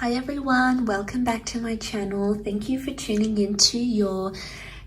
Hi everyone, welcome back to my channel. Thank you for tuning into your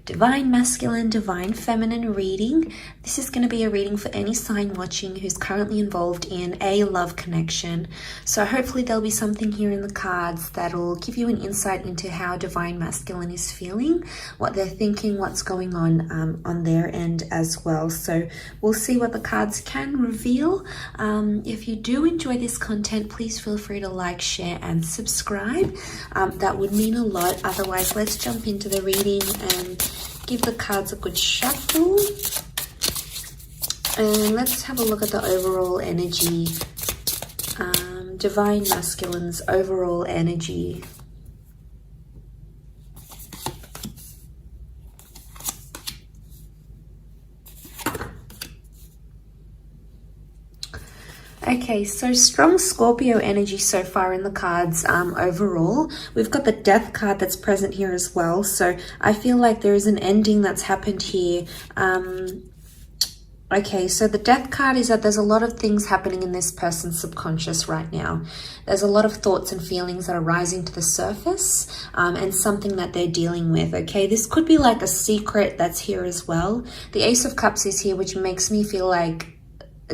Divine Masculine, Divine Feminine reading. This is going to be a reading for any sign watching who's currently involved in a love connection. So hopefully there'll be something here in the cards that'll give you an insight into how Divine Masculine is feeling, what they're thinking, what's going on their end as well. So we'll see what the cards can reveal. If you do enjoy this content, please feel free to like, share and subscribe. That would mean a lot. Otherwise, let's jump into the reading and give the cards a good shuffle. And let's have a look at the overall energy. Divine Masculine's overall energy. Okay, so strong Scorpio energy so far in the cards overall. We've got the Death card that's present here as well. So I feel like there is an ending that's happened here. Okay, so the Death card is that there's a lot of things happening in this person's subconscious right now. There's a lot of thoughts and feelings that are rising to the surface and something that they're dealing with, okay? This could be like a secret that's here as well. The Ace of Cups is here, which makes me feel like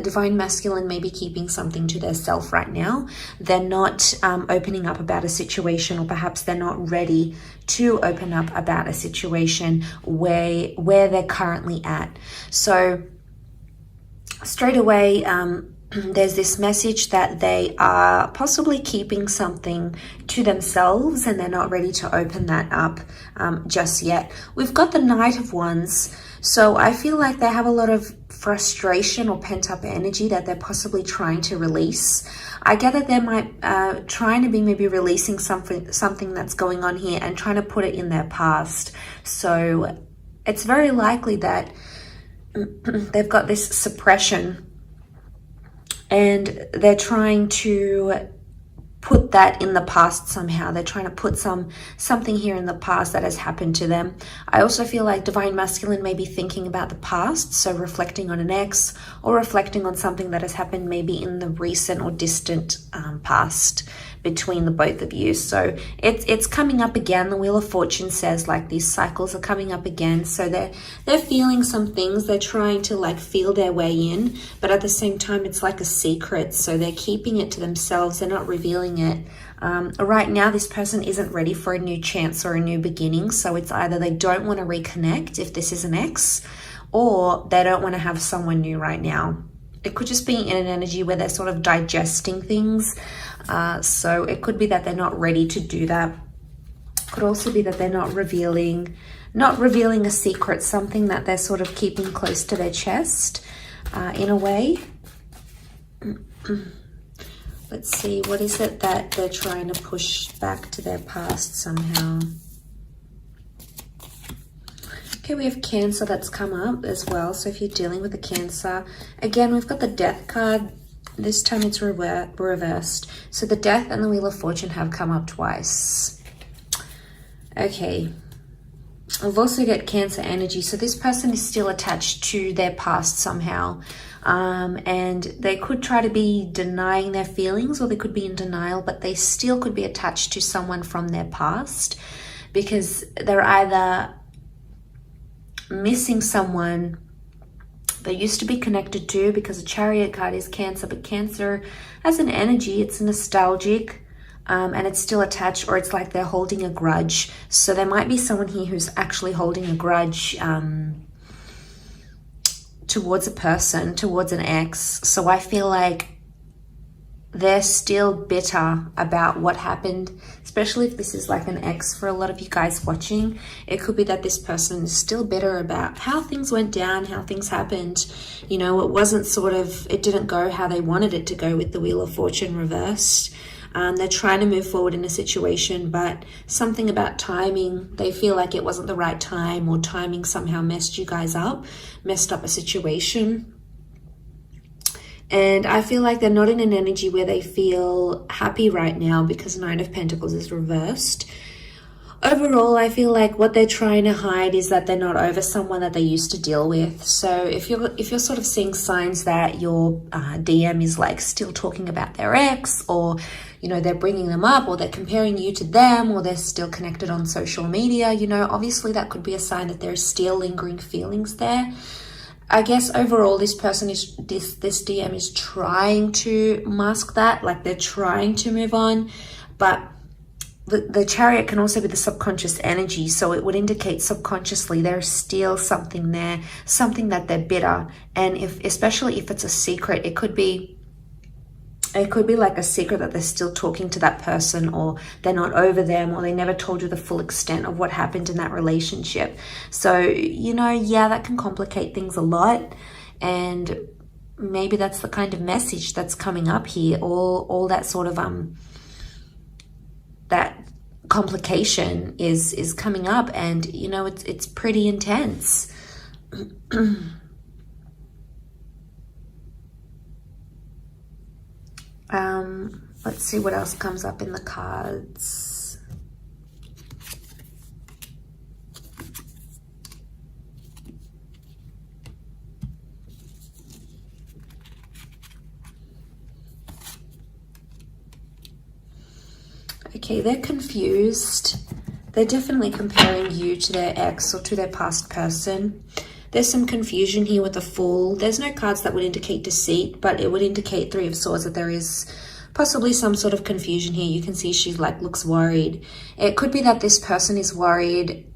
Divine Masculine may be keeping something to their self right now. They're not opening up about a situation, or perhaps they're not ready to open up about a situation where they're currently at. So straight away, there's this message that they are possibly keeping something to themselves and they're not ready to open that up just yet. We've got the Knight of Wands. So I feel like they have a lot of frustration or pent-up energy that they're possibly trying to release. I get that they might trying to be maybe releasing something that's going on here and trying to put it in their past. So it's very likely that they've got this suppression and they're trying to put that in the past somehow. They're trying to put something here in the past that has happened to them. I also feel like Divine Masculine may be thinking about the past, so reflecting on an ex or reflecting on something that has happened maybe in the recent or distant past between the both of you. So it's coming up again. The Wheel of Fortune says like these cycles are coming up again. So they're feeling some things. They're trying to like feel their way in, but at the same time it's like a secret. So they're keeping it to themselves. They're not revealing it. Right now this person isn't ready for a new chance or a new beginning. So it's either they don't want to reconnect if this is an ex, or they don't want to have someone new right now. It could just be in an energy where they're sort of digesting things. So it could be that they're not ready to do that. Could also be that they're not revealing a secret, something that they're sort of keeping close to their chest in a way. Let's see, what is it that they're trying to push back to their past somehow? Okay, we have Cancer that's come up as well. So if you're dealing with a Cancer, again, we've got the Death card. This time it's reversed. So the Death and the Wheel of Fortune have come up twice. Okay. I've also got Cancer energy. So this person is still attached to their past somehow. And they could try to be denying their feelings, or they could be in denial, but they still could be attached to someone from their past because they're either missing someone they used to be connected to, because a Chariot card is Cancer, but Cancer as an energy, it's nostalgic and it's still attached, or it's like they're holding a grudge. So there might be someone here who's actually holding a grudge towards a person, towards an ex. So I feel like they're still bitter about what happened, especially if this is like an ex for a lot of you guys watching. It could be that this person is still bitter about how things went down, how things happened. You know, it didn't go how they wanted it to go with the Wheel of Fortune reversed. They're trying to move forward in a situation, but something about timing, they feel like it wasn't the right time, or timing somehow messed you guys up, messed up a situation. And I feel like they're not in an energy where they feel happy right now, because Nine of Pentacles is reversed. Overall, I feel like what they're trying to hide is that they're not over someone that they used to deal with. So if you're sort of seeing signs that your DM is like still talking about their ex, or you know, they're bringing them up, or they're comparing you to them, or they're still connected on social media, you know, obviously that could be a sign that there's still lingering feelings there. I guess overall this person is, this DM is trying to mask that, like they're trying to move on, but the Chariot can also be the subconscious energy, so it would indicate subconsciously there's still something there, something that they're bitter. And especially if it's a secret, it could be like a secret that they're still talking to that person, or they're not over them, or they never told you the full extent of what happened in that relationship. So, you know, yeah, that can complicate things a lot. And maybe that's the kind of message that's coming up here. All that sort of that complication is coming up, and you know, it's pretty intense. Let's see what else comes up in the cards. Okay, they're confused. They're definitely comparing you to their ex or to their past person. There's some confusion here with the Fool. There's no cards that would indicate deceit, but it would indicate Three of Swords, that there is possibly some sort of confusion here. You can see she like looks worried. It could be that this person is worried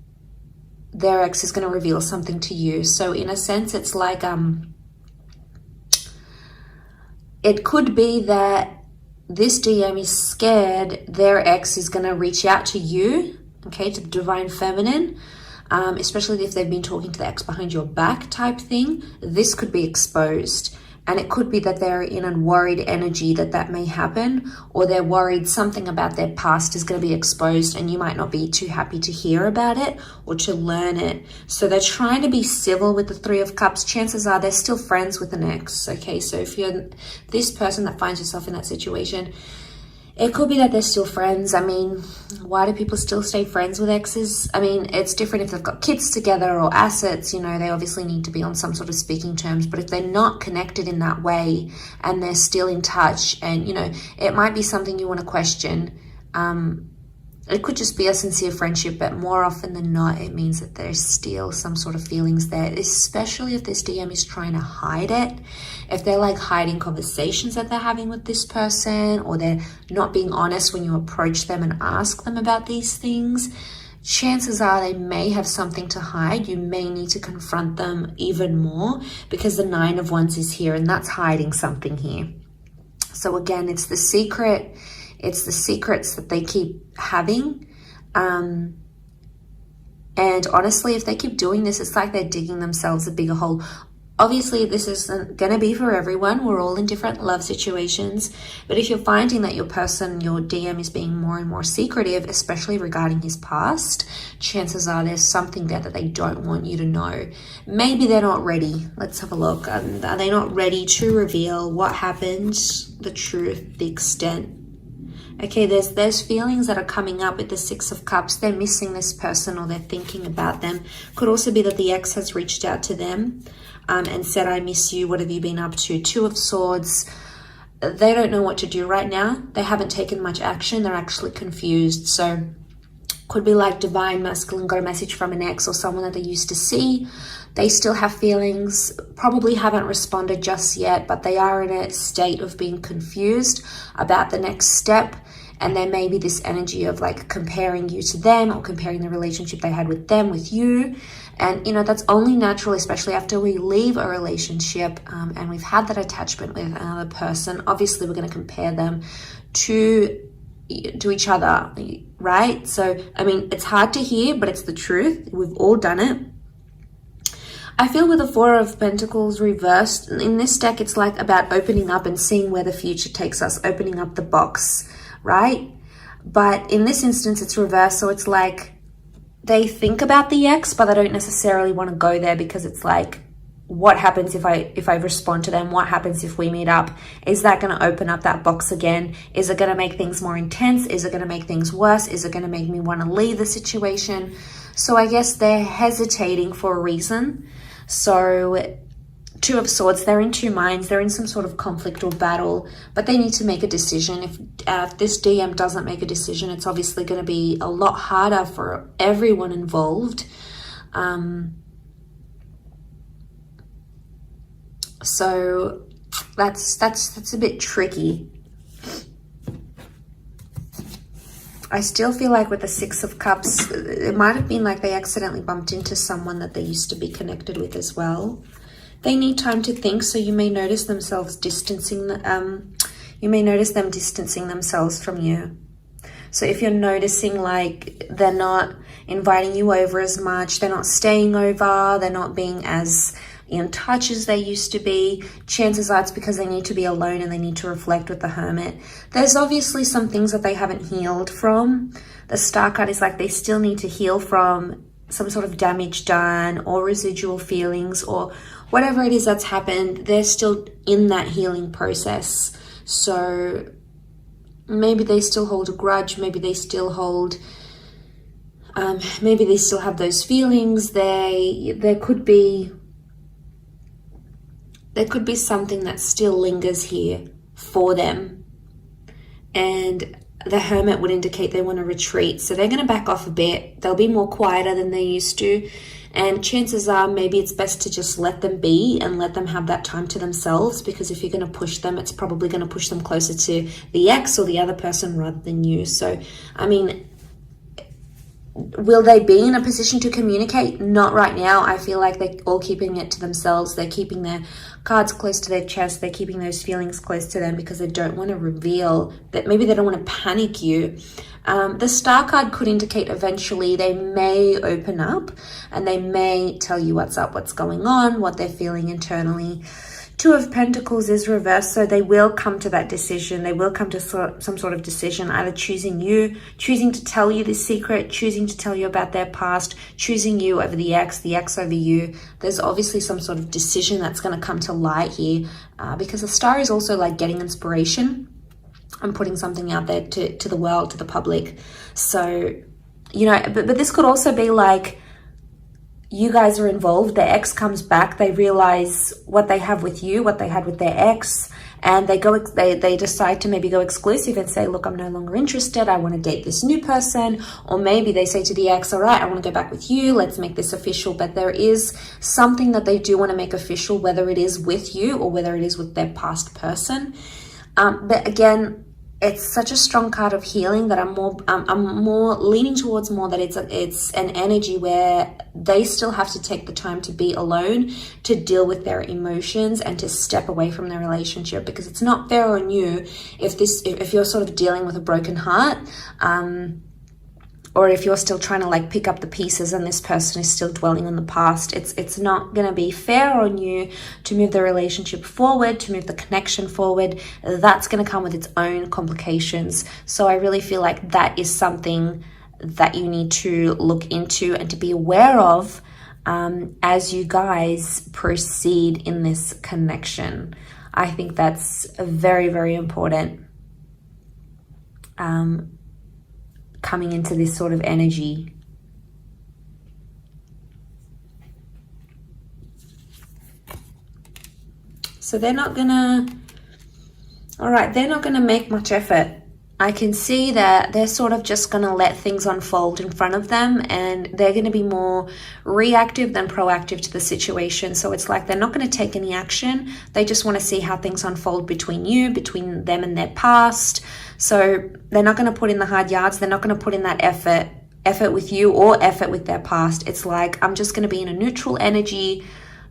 their ex is going to reveal something to you. So in a sense, it's like it could be that this DM is scared their ex is going to reach out to you, okay, to the Divine Feminine, especially if they've been talking to the ex behind your back type thing. This could be exposed. And it could be that they're in a worried energy that may happen, or they're worried something about their past is going to be exposed and you might not be too happy to hear about it or to learn it. So they're trying to be civil with the Three of Cups. Chances are they're still friends with an ex, okay? So if you're this person that finds yourself in that situation, it could be that they're still friends. I mean, why do people still stay friends with exes? I mean, it's different if they've got kids together or assets, you know, they obviously need to be on some sort of speaking terms. But if they're not connected in that way and they're still in touch, and, you know, it might be something you want to question. It could just be a sincere friendship, but more often than not, it means that there's still some sort of feelings there, especially if this DM is trying to hide it. If they're like hiding conversations that they're having with this person, or they're not being honest when you approach them and ask them about these things, chances are they may have something to hide. You may need to confront them even more, because the Nine of Wands is here, and that's hiding something here. So again, it's the secret. It's the secrets that they keep having. And honestly, if they keep doing this, it's like they're digging themselves a bigger hole. Obviously, this isn't going to be for everyone. We're all in different love situations. But if you're finding that your person, your DM, is being more and more secretive, especially regarding his past, chances are there's something there that they don't want you to know. Maybe they're not ready. Let's have a look. Are they not ready to reveal what happened, the truth, the extent? Okay, there's feelings that are coming up with the Six of Cups. They're missing this person, or they're thinking about them. Could also be that the ex has reached out to them and said, I miss you, what have you been up to? Two of Swords. They don't know what to do right now. They haven't taken much action. They're actually confused. So could be like Divine Masculine got a message from an ex or someone that they used to see. They still have feelings, probably haven't responded just yet, but they are in a state of being confused about the next step. And there may be this energy of like comparing you to them, or comparing the relationship they had with them with you. And, you know, that's only natural, especially after we leave a relationship and we've had that attachment with another person. Obviously, we're going to compare them to each other, right? So, I mean, it's hard to hear, but it's the truth. We've all done it. I feel with the Four of Pentacles reversed, in this deck, it's like about opening up and seeing where the future takes us, opening up the box, right? But in this instance, it's reversed. So it's like they think about the ex, but they don't necessarily want to go there, because it's like, what happens if I respond to them? What happens if we meet up? Is that going to open up that box again? Is it going to make things more intense? Is it going to make things worse? Is it going to make me want to leave the situation? So I guess they're hesitating for a reason. So Two of Swords, they're in two minds. They're in some sort of conflict or battle, but they need to make a decision. If this DM doesn't make a decision, it's obviously going to be a lot harder for everyone involved. So that's a bit tricky. I still feel like with the Six of Cups, it might have been like they accidentally bumped into someone that they used to be connected with as well. They need time to think, so you may notice themselves distancing. You may notice them distancing themselves from you. So if you're noticing like they're not inviting you over as much, they're not staying over, they're not being as in touch as they used to be, chances are it's because they need to be alone and they need to reflect with the Hermit. There's obviously some things that they haven't healed from. The Star card is like they still need to heal from some sort of damage done or residual feelings or whatever it is that's happened. They're still in that healing process. So maybe they still hold a grudge, maybe they still hold, maybe they still have those feelings. There could be something that still lingers here for them. And the Hermit would indicate they want to retreat. So they're going to back off a bit. They'll be more quieter than they used to. And chances are maybe it's best to just let them be and let them have that time to themselves, because if you're going to push them, it's probably going to push them closer to the ex or the other person rather than you. So, I mean, will they be in a position to communicate? Not right now. I feel like they're all keeping it to themselves. They're keeping their cards close to their chest. They're keeping those feelings close to them because they don't want to reveal that. Maybe they don't want to panic you. The Star card could indicate eventually they may open up and they may tell you what's up, what's going on, what they're feeling internally. Two of Pentacles is reversed, so they will come to that decision. They will come to some sort of decision, either choosing you, choosing to tell you this secret, choosing to tell you about their past, choosing you over the ex over you. There's obviously some sort of decision that's going to come to light here, because the Star is also like getting inspiration and putting something out there to the world, to the public. So, you know, but this could also be like, you guys are involved, their ex comes back, they realize what they have with you, what they had with their ex, and they decide to maybe go exclusive and say, look, I'm no longer interested, I want to date this new person. Or maybe they say to the ex, all right, I want to go back with you, let's make this official. But there is something that they do want to make official, whether it is with you or whether it is with their past person. But again, it's such a strong card of healing that I'm more leaning towards more that it's an energy where they still have to take the time to be alone, to deal with their emotions and to step away from their relationship, because it's not fair on you if you're sort of dealing with a broken heart, or if you're still trying to like pick up the pieces and this person is still dwelling on the past. It's not going to be fair on you to move the relationship forward, to move the connection forward. That's going to come with its own complications. So I really feel like that is something that you need to look into and to be aware of as you guys proceed in this connection. I think that's very, very important. Coming into this sort of energy. So they're not gonna, all right, they're not gonna make much effort. I can see that they're sort of just gonna let things unfold in front of them, and they're gonna be more reactive than proactive to the situation. So it's like they're not gonna take any action. They just wanna see how things unfold between between them and their past. So they're not going to put in the hard yards. They're not going to put in that effort with you or effort with their past. It's like, I'm just going to be in a neutral energy.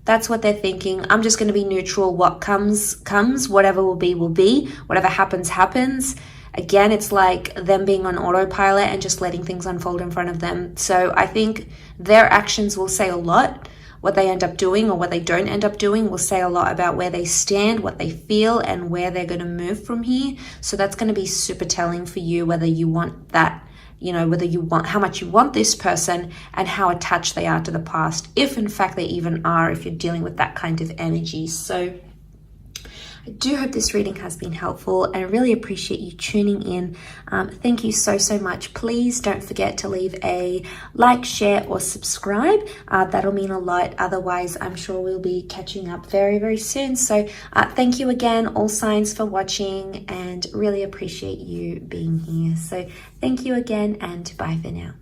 That's what they're thinking. I'm just going to be neutral. What comes, comes. Whatever will be, will be. Whatever happens, happens. Again, it's like them being on autopilot and just letting things unfold in front of them. So I think their actions will say a lot. What they end up doing or what they don't end up doing will say a lot about where they stand, what they feel, and where they're going to move from here. So that's going to be super telling for you, whether you want that, you know, whether you want, how much you want this person and how attached they are to the past, if in fact they even are, if you're dealing with that kind of energy. So I do hope this reading has been helpful, and I really appreciate you tuning in. Thank you so much. Please don't forget to leave a like, share, or subscribe. That'll mean a lot. Otherwise, I'm sure we'll be catching up very soon. So thank you again, all signs, for watching, and really appreciate you being here. So thank you again, and bye for now.